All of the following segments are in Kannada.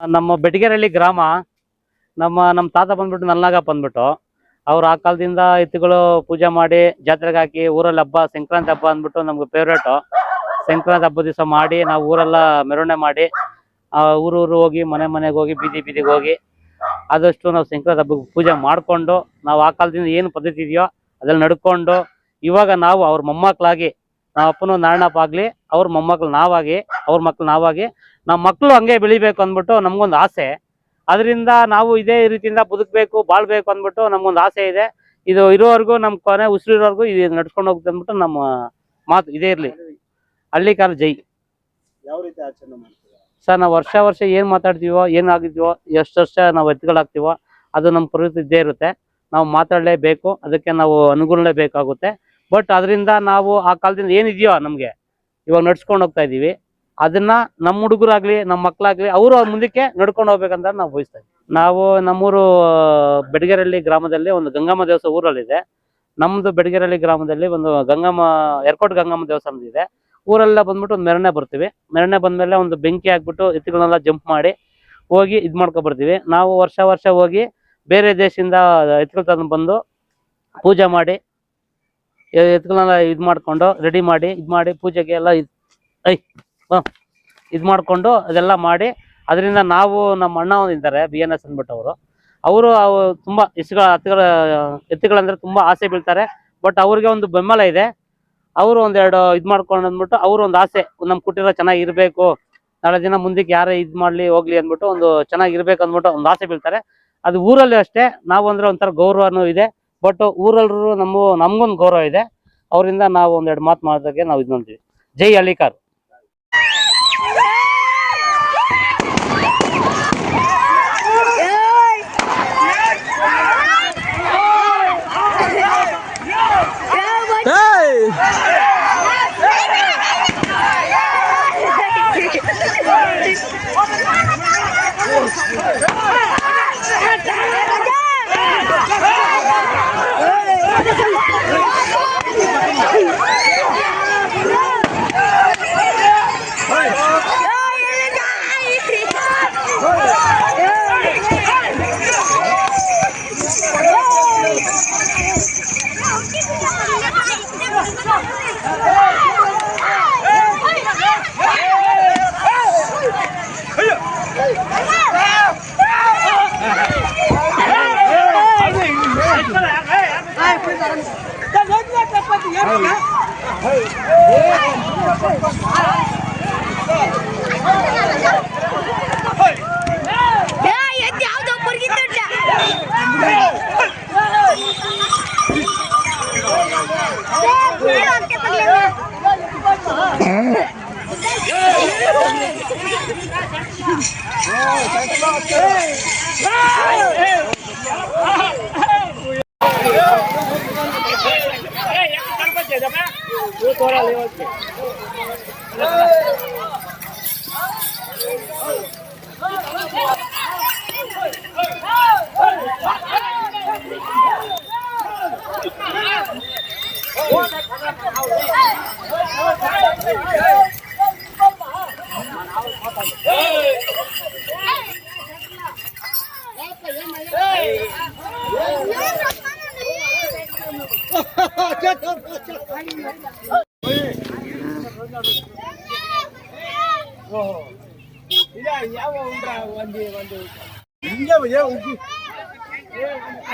ನಮ್ಮ ಬೆಟಗೇರಹಳ್ಳಿ ಗ್ರಾಮ ನಮ್ಮ ತಾತ ಬಂದ್ಬಿಟ್ಟು ನಲ್ನಾಗಪ್ಪ ಅಂದ್ಬಿಟ್ಟು ಅವ್ರು ಆ ಕಾಲದಿಂದ ಎತ್ತುಗಳು ಪೂಜೆ ಮಾಡಿ ಜಾತ್ರೆಗೆ ಹಾಕಿ ಊರಲ್ಲಿ ಹಬ್ಬ ಸಂಕ್ರಾಂತಿ ಹಬ್ಬ ಅಂದ್ಬಿಟ್ಟು ನಮ್ಗೆ ಫೇವ್ರೇಟು. ಸಂಕ್ರಾಂತಿ ಹಬ್ಬದ ದಿವಸ ಮಾಡಿ ನಾವು ಊರೆಲ್ಲ ಮೆರವಣಿಗೆ ಮಾಡಿ ಊರೂರು ಹೋಗಿ ಮನೆಗೆ ಹೋಗಿ ಬೀದಿಗೆ ಹೋಗಿ ಆದಷ್ಟು ನಾವು ಸಂಕ್ರಾಂತಿ ಹಬ್ಬಕ್ಕೆ ಪೂಜೆ ಮಾಡಿಕೊಂಡು ನಾವು ಆ ಕಾಲದಿಂದ ಏನು ಪದ್ಧತಿ ಇದೆಯೋ ಅದ್ರಲ್ಲಿ ನಡ್ಕೊಂಡು ಇವಾಗ ನಾವು ಅವ್ರ ಮೊಮ್ಮಕ್ಕಳಾಗಿ ನಮ್ಮ ಅಪ್ಪನ ನಾರಾಯಣಪ್ಪ ಆಗಲಿ ಅವ್ರ ಮೊಮ್ಮಕ್ಕಳು ನಾವಾಗಿ ಅವ್ರ ಮಕ್ಳು ನಾವಾಗಿ ನಮ್ಮ ಮಕ್ಕಳು ಹಂಗೆ ಬೆಳಿಬೇಕು ಅಂದ್ಬಿಟ್ಟು ನಮಗೊಂದು ಆಸೆ. ಅದರಿಂದ ನಾವು ಇದೇ ರೀತಿಯಿಂದ ಬದುಕಬೇಕು ಬಾಳ್ಬೇಕು ಅಂದ್ಬಿಟ್ಟು ನಮಗೊಂದು ಆಸೆ ಇದೆ. ಇದು ಇರೋವರೆಗೂ ನಮ್ಮ ಕೊನೆ ಉಸಿರು ಇರೋವರೆಗೂ ಇದು ನಡ್ಸ್ಕೊಂಡು ಹೋಗುತ್ತೆ ಅಂದ್ಬಿಟ್ಟು ನಮ್ಮ ಮಾತು ಇದೇ ಇರಲಿ. ಹಳ್ಳಿಕಾರ ಜೈ. ಯಾವ ರೀತಿ ಆಚರಣೆ ಮಾಡ್ತೀರಾ ಸರ್? ನಾವು ವರ್ಷ ಏನು ಮಾತಾಡ್ತೀವೋ ಏನಾಗಿದ್ವೋ ಎಷ್ಟು ವರ್ಷ ನಾವು ಎತ್ತುಗಳಾಗ್ತೀವೋ ಅದು ನಮ್ಮ ಪ್ರವೃತ್ತಿ ಇದ್ದೇ ಇರುತ್ತೆ. ನಾವು ಮಾತಾಡಲೇಬೇಕು, ಅದಕ್ಕೆ ನಾವು ಅನುಗುಣಲೇಬೇಕಾಗುತ್ತೆ. ಬಟ್ ಅದರಿಂದ ನಾವು ಆ ಕಾಲದಿಂದ ಏನಿದೆಯೋ ನಮಗೆ ಇವಾಗ ನಡ್ಸ್ಕೊಂಡು ಹೋಗ್ತಾ ಇದ್ದೀವಿ. ಅದನ್ನ ನಮ್ಮ ಹುಡುಗರಾಗ್ಲಿ ನಮ್ಮ ಮಕ್ಕಳಾಗ್ಲಿ ಅವರು ಅವ್ರ ಮುಂದಕ್ಕೆ ನಡ್ಕೊಂಡು ಹೋಗ್ಬೇಕಂತ ನಾವು ಬಯಸ್ತಾ ಇದ್ದೀವಿ. ನಾವು ನಮ್ಮೂರು ಬೆಟಗೇರಹಳ್ಳಿ ಗ್ರಾಮದಲ್ಲಿ ಒಂದು ಗಂಗಮ್ಮ ದೇವಸ್ಥಾನ ಊರಲ್ಲಿದೆ. ನಮ್ಮದು ಬೆಟಗೇರಹಳ್ಳಿ ಗ್ರಾಮದಲ್ಲಿ ಒಂದು ಎರ್ಕೋಟ್ ಗಂಗಮ್ಮ ದೇವಸ್ಥಾನ ಇದೆ. ಊರೆಲ್ಲ ಬಂದ್ಬಿಟ್ಟು ಒಂದು ಮೆರವಣಿಗೆ ಬರ್ತೀವಿ. ಮೆರವಣಿಗೆ ಬಂದಮೇಲೆ ಒಂದು ಬೆಂಕಿ ಹಾಕ್ಬಿಟ್ಟು ಎತ್ತುಗಳನ್ನೆಲ್ಲ ಜಂಪ್ ಮಾಡಿ ಹೋಗಿ ಇದು ಮಾಡ್ಕೊ ಬರ್ತೀವಿ. ನಾವು ವರ್ಷ ಹೋಗಿ ಬೇರೆ ದೇಶದಿಂದ ಎತ್ತುಗಳು ತಂದು ಬಂದು ಪೂಜೆ ಮಾಡಿ ಎತ್ತುಗಳನ್ನೆಲ್ಲ ಇದು ಮಾಡ್ಕೊಂಡು ರೆಡಿ ಮಾಡಿ ಇದು ಮಾಡಿ ಪೂಜೆಗೆ ಎಲ್ಲ ಇದು ಮಾಡಿಕೊಂಡು ಅದೆಲ್ಲ ಮಾಡಿ ಅದರಿಂದ ನಾವು ನಮ್ಮ ಅಣ್ಣ ಇದ್ದಾರೆ BNS ಅಂದ್ಬಿಟ್ಟು ಅವರು ತುಂಬ ಎತ್ತುಗಳಂದ್ರೆ ತುಂಬ ಆಸೆ ಬೀಳ್ತಾರೆ. ಬಟ್ ಅವ್ರಿಗೆ ಒಂದು ಬೆಂಬಲ ಇದೆ. ಅವರು ಒಂದೆರಡು ಇದು ಮಾಡ್ಕೊಂಡು ಅಂದ್ಬಿಟ್ಟು ಅವರು ಒಂದು ಆಸೆ, ನಮ್ಮ ಕುಟೀರ ಚೆನ್ನಾಗಿರ್ಬೇಕು, ನಾಳೆ ದಿನ ಮುಂದಕ್ಕೆ ಯಾರೇ ಇದು ಮಾಡಲಿ ಹೋಗ್ಲಿ ಅಂದ್ಬಿಟ್ಟು ಒಂದು ಚೆನ್ನಾಗಿರ್ಬೇಕು ಅಂದ್ಬಿಟ್ಟು ಒಂದು ಆಸೆ ಬೀಳ್ತಾರೆ. ಅದು ಊರಲ್ಲಿ ಅಷ್ಟೇ. ನಾವು ಅಂದ್ರೆ ಒಂಥರ ಗೌರವನೂ ಇದೆ. ಬಟ್ ಊರಲ್ಲರೂ ನಮ್ಗೊಂದು ಗೌರವ ಇದೆ. ಅವರಿಂದ ನಾವು ಒಂದೆರಡು ಮಾತು ಮಾಡೋದಕ್ಕೆ ನಾವು ಇದು ಮಾಡ್ತೀವಿ. ಜೈ ಹಳ್ಳಿಕಾರ್.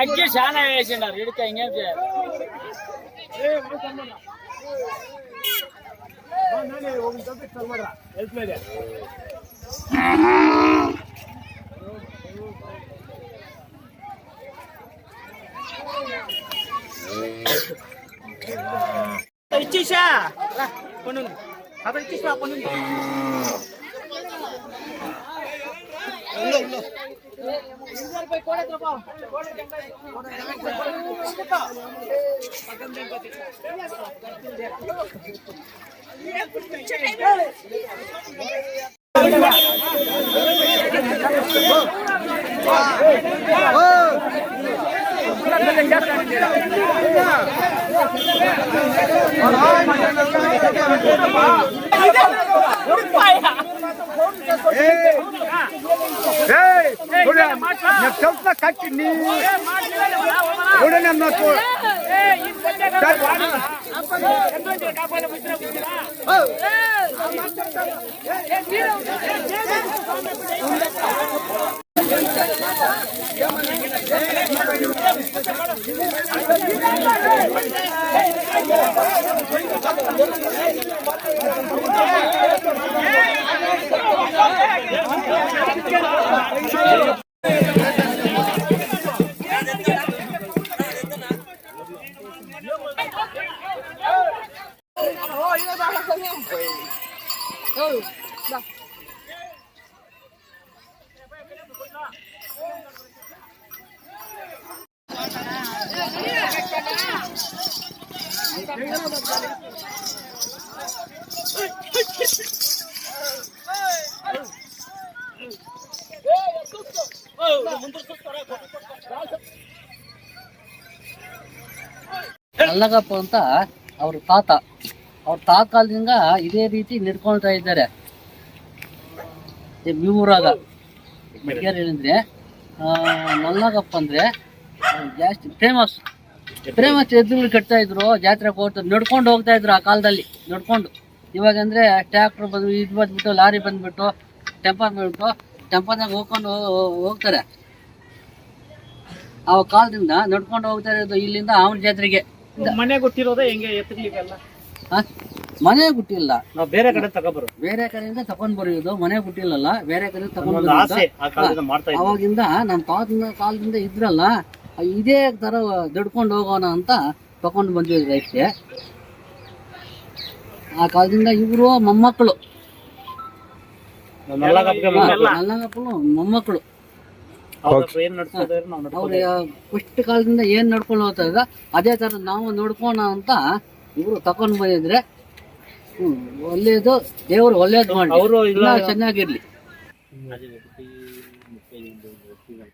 అగ్గి చాలా వేసిండారు ఇడిక ఇంకేం చేయాలి ఇచ్చేసా కొను అక్కడ ఇచ్చేసా కొను Ay, ಸ್ವಲ್ಪ ಕಟ್ಟಿ ನೀವು ನಮ್ಮ ನಲ್ಲಗಪ್ಪ ಅಂತ ಅವ್ರ ತಾತಕಾಲದಿಂದ ಇದೇ ರೀತಿ ನಡ್ಕೊಳ್ತಾ ಇದ್ದಾರೆ. ಊರಾಗ ಮಡಿಕೇರಿ ಅಂದ್ರೆ ನಲ್ಲಗಪ್ಪ ಅಂದ್ರೆ ಜಾಸ್ತಿ ಫೇಮಸ್ ಎದ್ರುಗಳು ಕಟ್ತಾ ಇದ್ರು, ಜಾತ್ರೆಗೆ ಹೋಗ್ತಾರೆ, ನಡ್ಕೊಂಡು ಹೋಗ್ತಾ ಇದ್ರು ಆ ಕಾಲದಲ್ಲಿ ನಡ್ಕೊಂಡು. ಇವಾಗ ಅಂದ್ರೆ ಟ್ರ್ಯಾಕ್ಟರ್ ಬಂದು ಇದು ಬಂದ್ಬಿಟ್ಟು, ಲಾರಿ ಬಂದ್ಬಿಟ್ಟು, ಟೆಂಪರ್ನಾಗ ಹೋಗ್ತಾರೆ. ಆ ಕಾಲದಿಂದ ನಡ್ಕೊಂಡು ಹೋಗ್ತಾ ಇರೋದು ಇಲ್ಲಿಂದ ಅವನ ಜಾತ್ರೆಗೆ. ಮನೆ ಗೊತ್ತಿರೋದೇ ಹೆಂಗೆ ಎತ್ತಲಿಕ್ಕೆಲ್ಲ ಮನೆ ಗುಟ್ಟಿಲ್ಲ, ನಾವು ಬೇರೆ ಕಡೆ ತಗೊಬರು, ಬೇರೆ ಕಡೆಯಿಂದ ತಕೊಂಡ್ ಬರೆಯೋದು. ಮನೆ ಗುಟ್ಟಿಲ್ಲಲ್ಲ, ಬೇರೆ ಕಡೆ ತಕೊಂಡ್ ಒಂದು ಆಸೆ ಆ ಕಾಲದಿಂದ ಮಾಡ್ತಾ ಇದ್ವಿ. ಅವಾಗಿಂದ ನಮ್ಮ ತಾತನ ಕಾಲದಿಂದ ಇದ್ರಲ್ಲ, ಇದೇ ತರ ದಡ್ಕೊಂಡು ಹೋಗೋಣ ಅಂತ ತಕೊಂಡ್ ಬಂದಿದ್ರು ಅಷ್ಟೇ. ಆ ಕಾಲದಿಂದ ಇವರು ಮೊಮ್ಮಕ್ಕಳು, ನಲ್ಲಗಪ್ಪಳು ಮೊಮ್ಮಕ್ಕಳು. ಏನ್ ನಡ್ಸ್ತಿದ್ದಾರೆ ನಾವು ಅವ್ರ ನಡ್ಸ್ಕೊಬೇಕು. ಫಸ್ಟ್ ಕಾಲದಿಂದ ಏನ್ ನಡ್ಕೊಂಡು ಹೋಗ್ತಾ ಇದ್ರ ಅದೇ ತರ ನಾವು ನೋಡ್ಕೋಣ ಅಂತ ಇವರು ತಕೊಂಡ್ ಬಂದಿದ್ರೆ ಒಳ್ಳೇದು. ದೇವ್ರು ಒಳ್ಳೇದು ಮಾಡಿ ಅವರು ಇಲ್ಲ ಚೆನ್ನಾಗಿರ್ಲಿ.